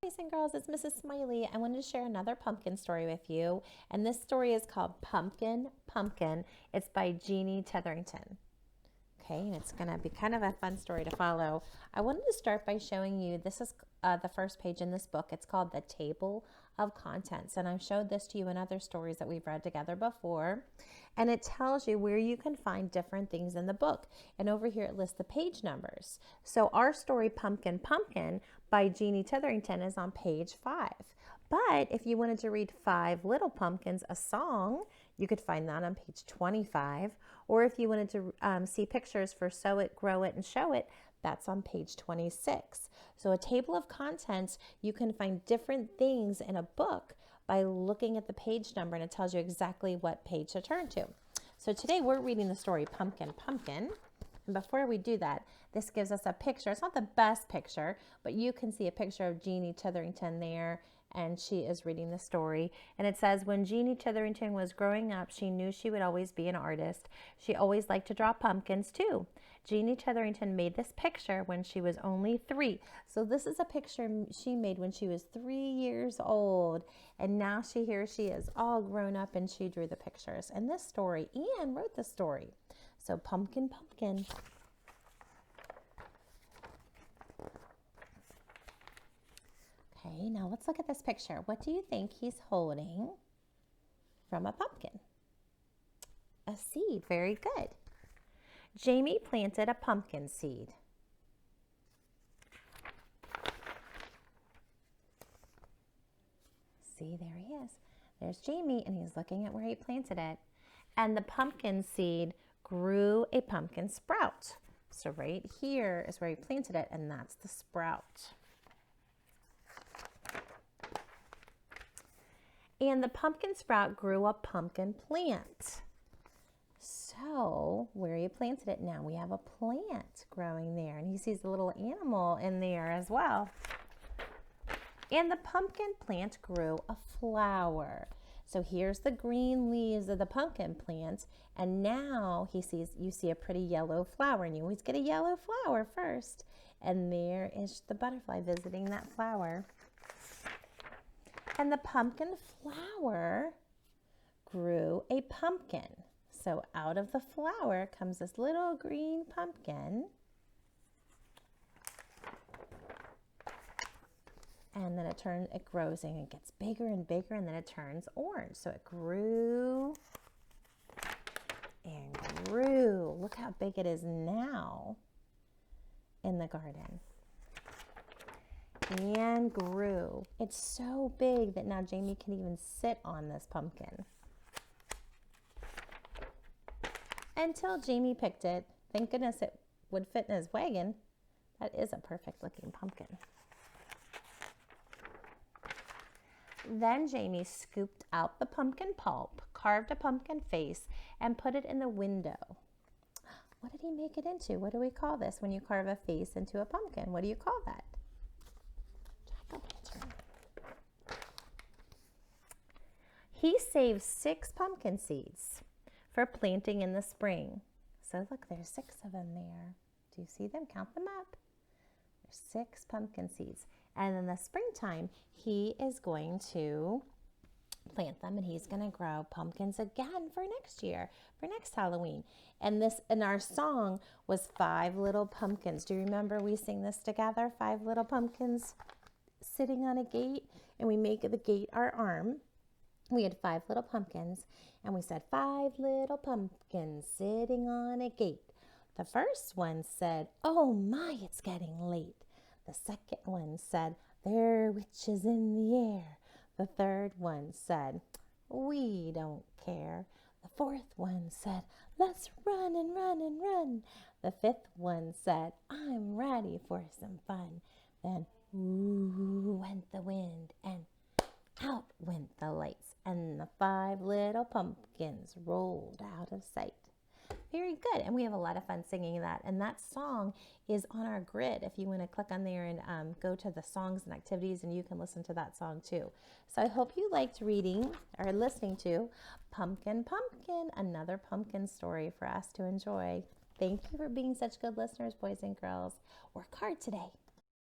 Boys and girls, it's Mrs. Smiley. I wanted to share another pumpkin story with you, and this story is called Pumpkin Pumpkin. It's by Jeanne Titherington. Okay, and it's going to be kind of a fun story to follow. I wanted to start by showing you, this is the first page in this book. It's called The Table of Contents, and I've showed this to you in other stories that we've read together before. And it tells you where you can find different things in the book. And over here it lists the page numbers. So our story, Pumpkin Pumpkin, by Jeanne Titherington, is on page 5. But if you wanted to read 5 Little Pumpkins, a song, you could find that on page 25. Or if you wanted to see pictures for Sew It, Grow It, and Show It, that's on page 26. So a table of contents, you can find different things in a book by looking at the page number, and it tells you exactly what page to turn to. So today we're reading the story Pumpkin Pumpkin. And before we do that, this gives us a picture. It's not the best picture, but you can see a picture of Jeanne Titherington there, and she is reading the story. And it says, when Jeanne Titherington was growing up, she knew she would always be an artist. She always liked to draw pumpkins too. Jeanne Titherington made this picture when she was only 3. So this is a picture she made when she was 3 years old. And now here she is all grown up, and she drew the pictures. And this story, Anne wrote the story. So Pumpkin Pumpkin. Okay, now let's look at this picture. What do you think he's holding from a pumpkin? A seed. Very good. Jamie planted a pumpkin seed. See, there he is. There's Jamie, and he's looking at where he planted it. And the pumpkin seed grew a pumpkin sprout. So right here is where he planted it, and that's the sprout. And the pumpkin sprout grew a pumpkin plant. So where you planted it now, we have a plant growing there, and he sees a little animal in there as well. And the pumpkin plant grew a flower. So here's the green leaves of the pumpkin plant, and now you see a pretty yellow flower, and you always get a yellow flower first. And there is the butterfly visiting that flower. And the pumpkin flower grew a pumpkin. So out of the flower comes this little green pumpkin. And then it grows and it gets bigger and bigger, and then it turns orange. So it grew and grew. Look how big it is now in the garden. And grew. It's so big that now Jamie can even sit on this pumpkin. Until Jamie picked it. Thank goodness it would fit in his wagon. That is a perfect looking pumpkin. Then Jamie scooped out the pumpkin pulp, carved a pumpkin face, and put it in the window. What did he make it into? What do we call this when you carve a face into a pumpkin? What do you call that? He saved 6 pumpkin seeds for planting in the spring. So look, there's 6 of them there. Do you see them? Count them up. There's 6 pumpkin seeds. And in the springtime, he is going to plant them, and he's going to grow pumpkins again for next year, for next Halloween. And our song was 5 Little Pumpkins. Do you remember we sing this together? 5 little pumpkins sitting on a gate, and we make the gate our arm. We had 5 little pumpkins, and we said, 5 little pumpkins sitting on a gate. The first one said, oh my, it's getting late. The second one said, there are witches in the air. The third one said, we don't care. The fourth one said, let's run and run and run. The fifth one said, I'm ready for some fun. Then, ooh, went the wind, and out went the lights, and the 5 little pumpkins rolled out of sight. Very good. And we have a lot of fun singing that. And that song is on our grid. If you want to click on there and go to the songs and activities, and you can listen to that song too. So I hope you liked reading or listening to Pumpkin Pumpkin, another pumpkin story for us to enjoy. Thank you for being such good listeners, boys and girls. Work hard today.